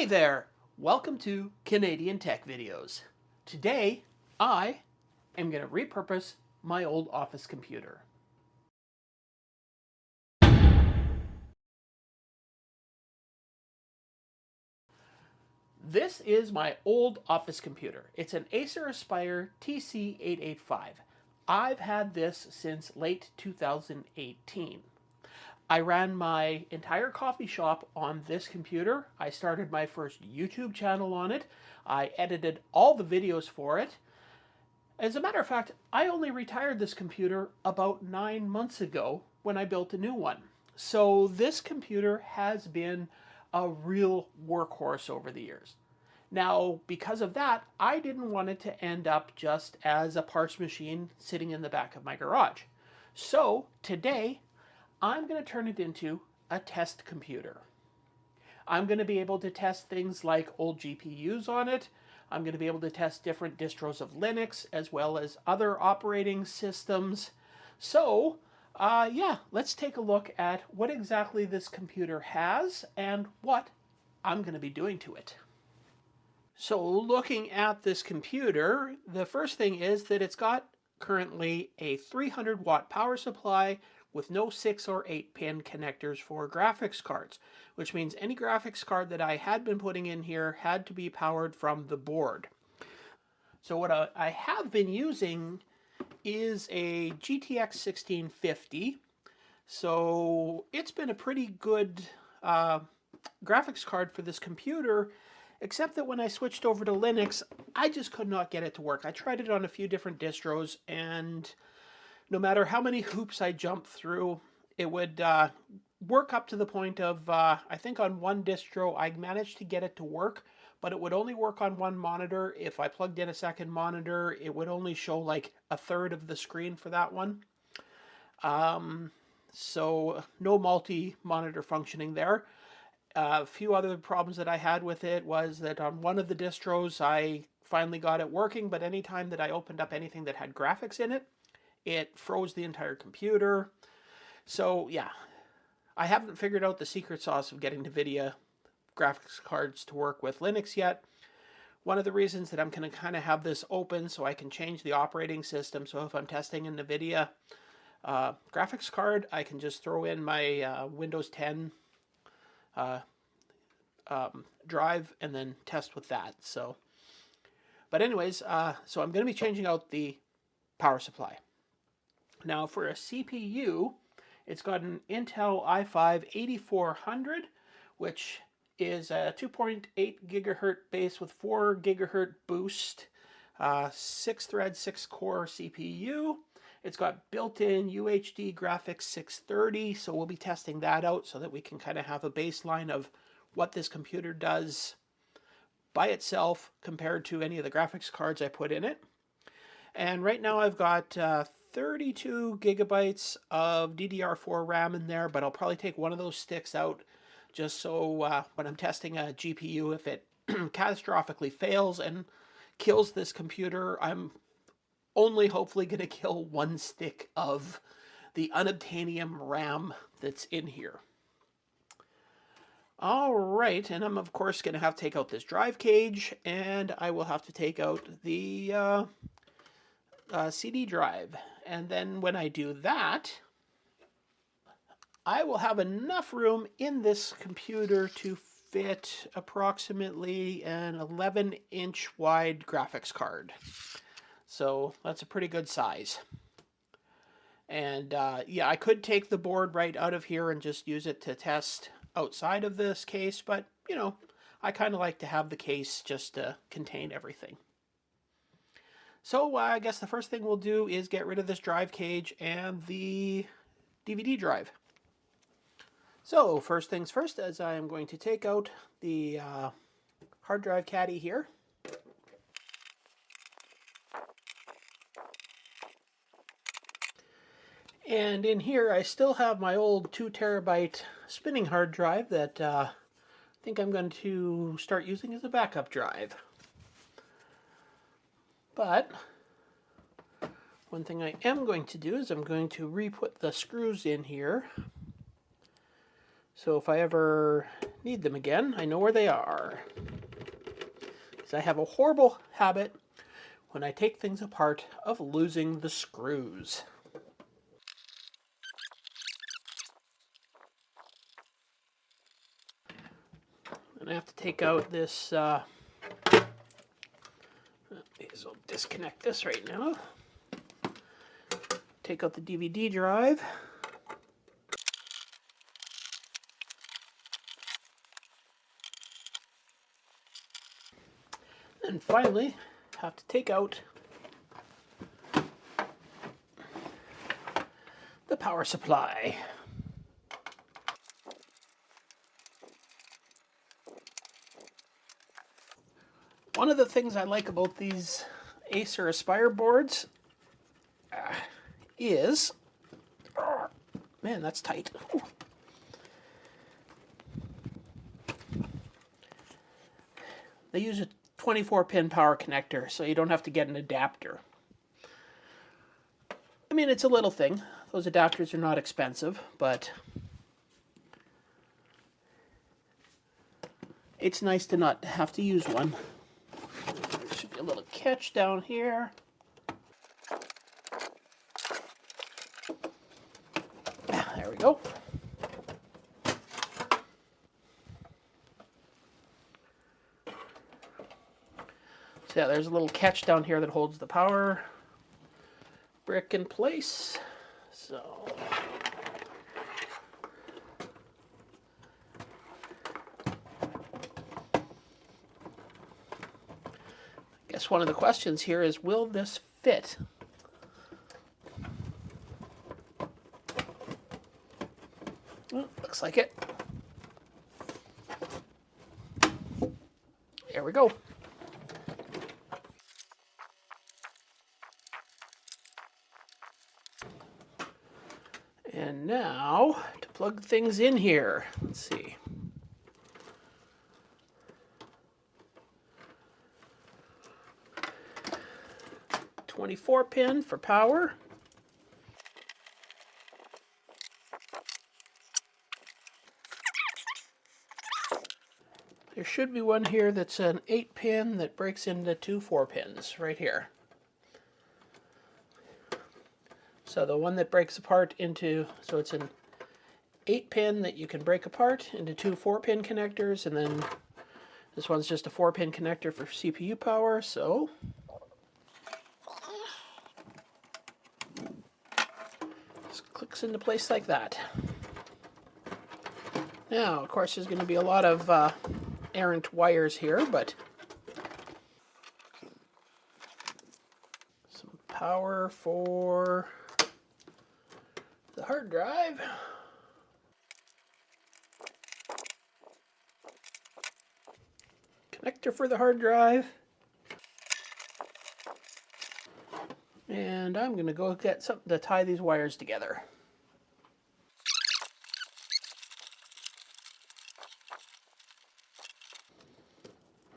Hey there! Welcome to Canadian Tech Videos. Today, I am going to repurpose my old office computer. This is my old office computer. It's an Acer Aspire TC885. I've had this since late 2018. I ran my entire coffee shop on this computer. I started my first YouTube channel on it. I edited all the videos for it. As a matter of fact, I only retired this computer about 9 months ago when I built a new one. So this computer has been a real workhorse over the years. Now, because of that, I didn't want it to end up just as a parts machine sitting in the back of my garage. So today, I'm going to turn it into a test computer. I'm going to be able to test things like old GPUs on it. I'm going to be able to test different distros of Linux as well as other operating systems. So, yeah, let's take a look at what exactly this computer has and what I'm going to be doing to it. So, looking at this computer, the first thing is that it's got currently a 300 watt power supply with no 6 or 8 pin connectors for graphics cards, which means any graphics card that I had been putting in here had to be powered from the board. So what I have been using is a GTX 1650. So it's been a pretty good graphics card for this computer, except that when I switched over to Linux, I just could not get it to work. I tried it on a few different distros, and no matter how many hoops I jumped through, it would work up to the point of, I think on one distro, I managed to get it to work, but it would only work on one monitor. If I plugged in a second monitor, it would only show like a third of the screen for that one. So no multi-monitor functioning there. A few other problems that I had with it was that on one of the distros, I finally got it working, but anytime that I opened up anything that had graphics in it, it froze the entire computer. So yeah, I haven't figured out the secret sauce of getting NVIDIA graphics cards to work with Linux yet. One of the reasons that I'm going to kind of have this open so I can change the operating system. So if I'm testing a NVIDIA graphics card, I can just throw in my Windows 10 drive and then test with that. So, but anyways, so I'm going to be changing out the power supply. Now for a CPU, it's got an Intel i5-8400, which is a 2.8 gigahertz base with 4 gigahertz boost, 6-thread, 6-core CPU. It's got built-in UHD graphics 630, so we'll be testing that out so that we can kind of have a baseline of what this computer does by itself compared to any of the graphics cards I put in it. And right now I've got 32 gigabytes of DDR4 RAM in there, but I'll probably take one of those sticks out just so when I'm testing a GPU, if it catastrophically fails and kills this computer, I'm only hopefully going to kill one stick of the unobtainium RAM that's in here. All right, and I'm of course going to have to take out this drive cage, and I will have to take out the CD drive. And then when I do that, I will have enough room in this computer to fit approximately an 11-inch wide graphics card. So that's a pretty good size. And yeah, I could take the board right out of here and just use it to test outside of this case, but you know, I kind of like to have the case just to contain everything. So I guess the first thing we'll do is get rid of this drive cage and the DVD drive. So first things first, as I am going to take out the hard drive caddy here. And in here I still have my old 2 terabyte spinning hard drive that I think I'm going to start using as a backup drive. But one thing I am going to do is I'm going to re-put the screws in here So if I ever need them again, I know where they are. Because I have a horrible habit when I take things apart of losing the screws. And I have to take out this, so I'll disconnect this right now. Take out the DVD drive. And finally, have to take out the power supply. One of the things I like about these Acer Aspire boards is, man, that's tight. Ooh. They use a 24-pin power connector, so you don't have to get an adapter. I mean, it's a little thing. Those adapters are not expensive, but it's nice to not have to use one. There should be a little catch down here. There we go. So yeah, there's a little catch down here that holds the power brick in place. So I guess one of the questions here is, will this fit? Well, looks like it. There we go. And now to plug things in here. Let's see. .24-pin for power. There should be one here that's an 8-pin that breaks into 2 4-pins right here. So the one that breaks apart into, so it's an 8-pin that you can break apart into 2 4-pin connectors, and then this one's just a 4-pin connector for CPU power, so just clicks into place like that. Now, of course, there's going to be a lot of errant wires here, but some power for the hard drive. Connector for the hard drive. And I'm going to go get something to tie these wires together.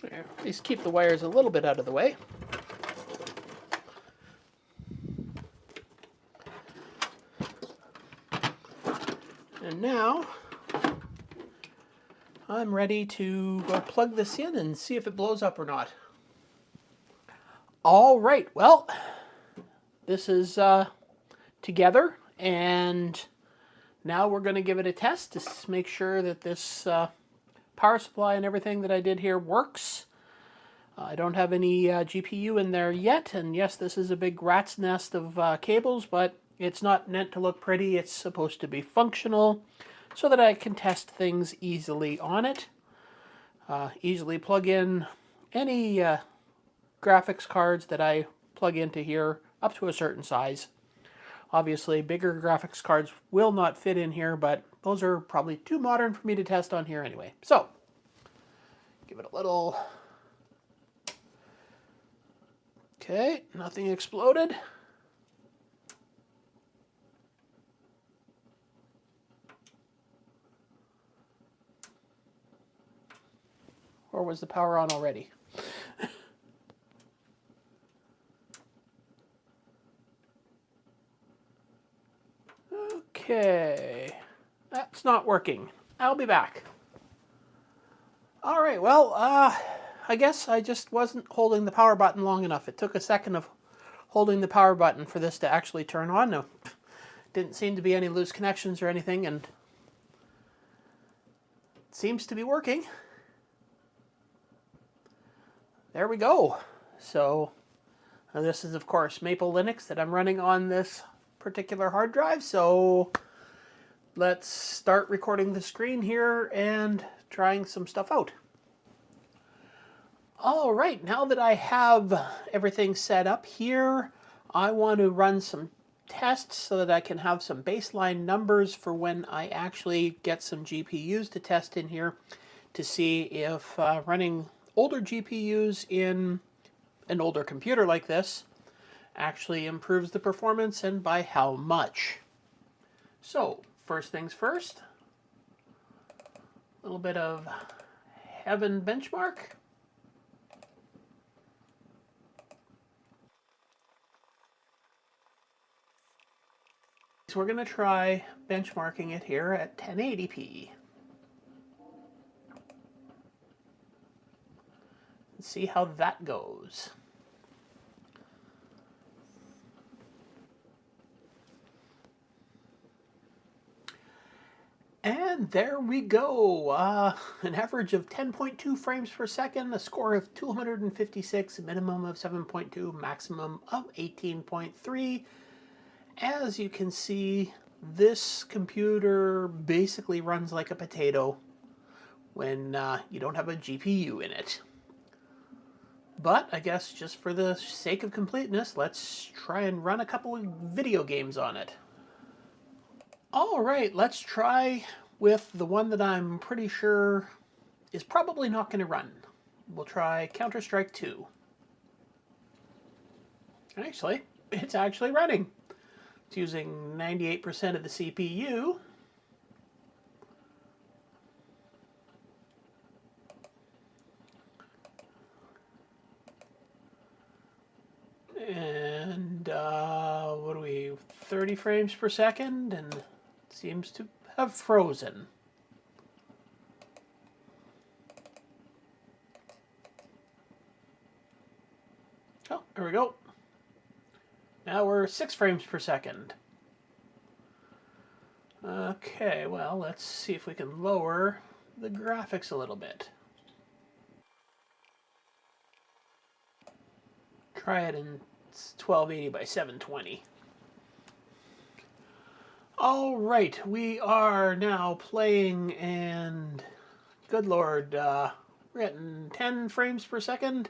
There, at least keep the wires a little bit out of the way. And now I'm ready to go plug this in and see if it blows up or not. All right, well, this is together, and now we're going to give it a test to make sure that this power supply and everything that I did here works. I don't have any GPU in there yet, and yes, this is a big rat's nest of cables, but it's not meant to look pretty. It's supposed to be functional so that I can test things easily on it. Easily plug in any graphics cards that I plug into here up to a certain size. Obviously, bigger graphics cards will not fit in here, but those are probably too modern for me to test on here anyway. So, give it a little... Okay, nothing exploded. Or was the power on already? Okay, that's not working. I'll be back. All right, well, I guess I just wasn't holding the power button long enough. It took a second of holding the power button for this to actually turn on. Now, didn't seem to be any loose connections or anything, and it seems to be working. There we go. So this is, of course, Maple Linux that I'm running on this particular hard drive. So let's start recording the screen here and trying some stuff out. All right, now that I have everything set up here, I want to run some tests so that I can have some baseline numbers for when I actually get some GPUs to test in here to see if running older GPUs in an older computer like this actually improves the performance, and by how much. So, first things first, a little bit of Heaven benchmark. So we're going to try benchmarking it here at 1080p. And see how that goes. And there we go. An average of 10.2 frames per second, a score of 256, a minimum of 7.2, maximum of 18.3. As you can see, this computer basically runs like a potato when you don't have a GPU in it. But I guess just for the sake of completeness, let's try and run a couple of video games on it. All right, let's try with the one that I'm pretty sure is probably not going to run. We'll try Counter-Strike 2. Actually, it's actually running. It's using 98% of the CPU. And what are we, 30 frames per second, and it seems to have frozen. Oh, there we go. Now we're 6 frames per second. Okay, well, let's see if we can lower the graphics a little bit. Try it in 1280 by 720. All right, we are now playing, and good lord, we're at 10 frames per second.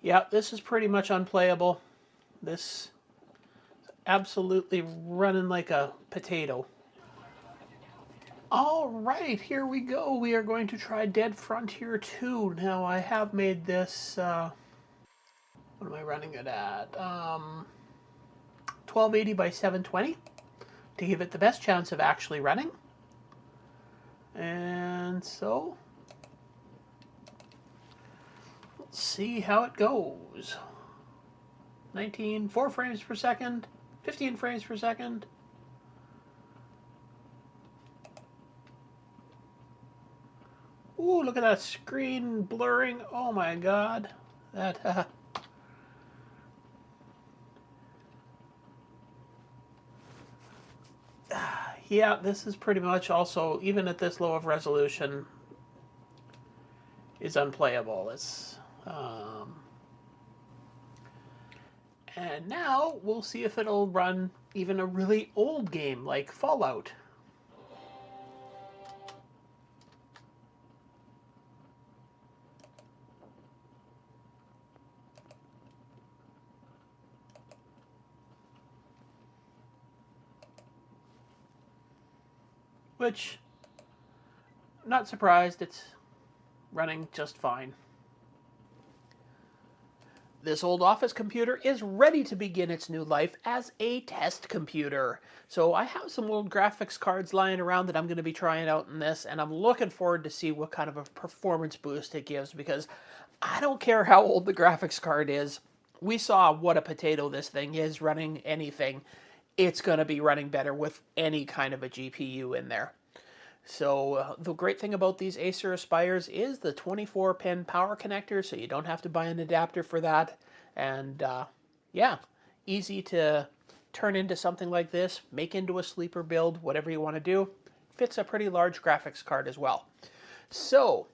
Yeah, this is pretty much unplayable. This is absolutely running like a potato. All right, here we go. We are going to try Dead Frontier 2. Now, I have made this, what am I running it at? 1280 by 720 to give it the best chance of actually running. And so, let's see how it goes. 4 frames per second, 15 frames per second. Ooh, look at that screen blurring. Oh my god. That, yeah, this is pretty much also, even at this low of resolution, is unplayable. It's, and now we'll see if it'll run even a really old game like Fallout. Which, not surprised, it's running just fine. This old office computer is ready to begin its new life as a test computer. So I have some old graphics cards lying around that I'm going to be trying out in this, and I'm looking forward to see what kind of a performance boost it gives, because I don't care how old the graphics card is. We saw what a potato this thing is running anything. It's going to be running better with any kind of a GPU in there. So the great thing about these Acer Aspires is the 24-pin power connector, so you don't have to buy an adapter for that. And yeah, easy to turn into something like this, make into a sleeper build, whatever you want to do. Fits a pretty large graphics card as well. So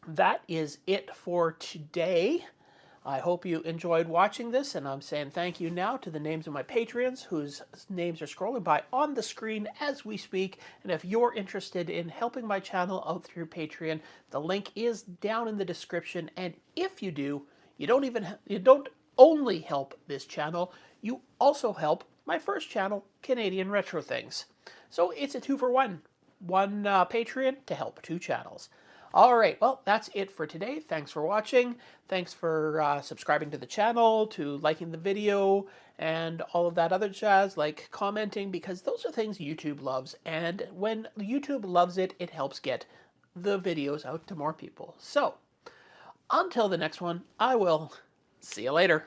that is it for today. I hope you enjoyed watching this, and I'm saying thank you now to the names of my Patreons, whose names are scrolling by on the screen as we speak. And if you're interested in helping my channel out through Patreon, the link is down in the description. And if you do, you don't only help this channel, you also help my first channel, Canadian Retro Things. So it's a 2-for-1. One Patreon to help 2 channels. All right, well, that's it for today. Thanks for watching. Thanks for subscribing to the channel, to liking the video, and all of that other jazz, like commenting, because those are things YouTube loves. And when YouTube loves it, it helps get the videos out to more people. So, until the next one, I will see you later.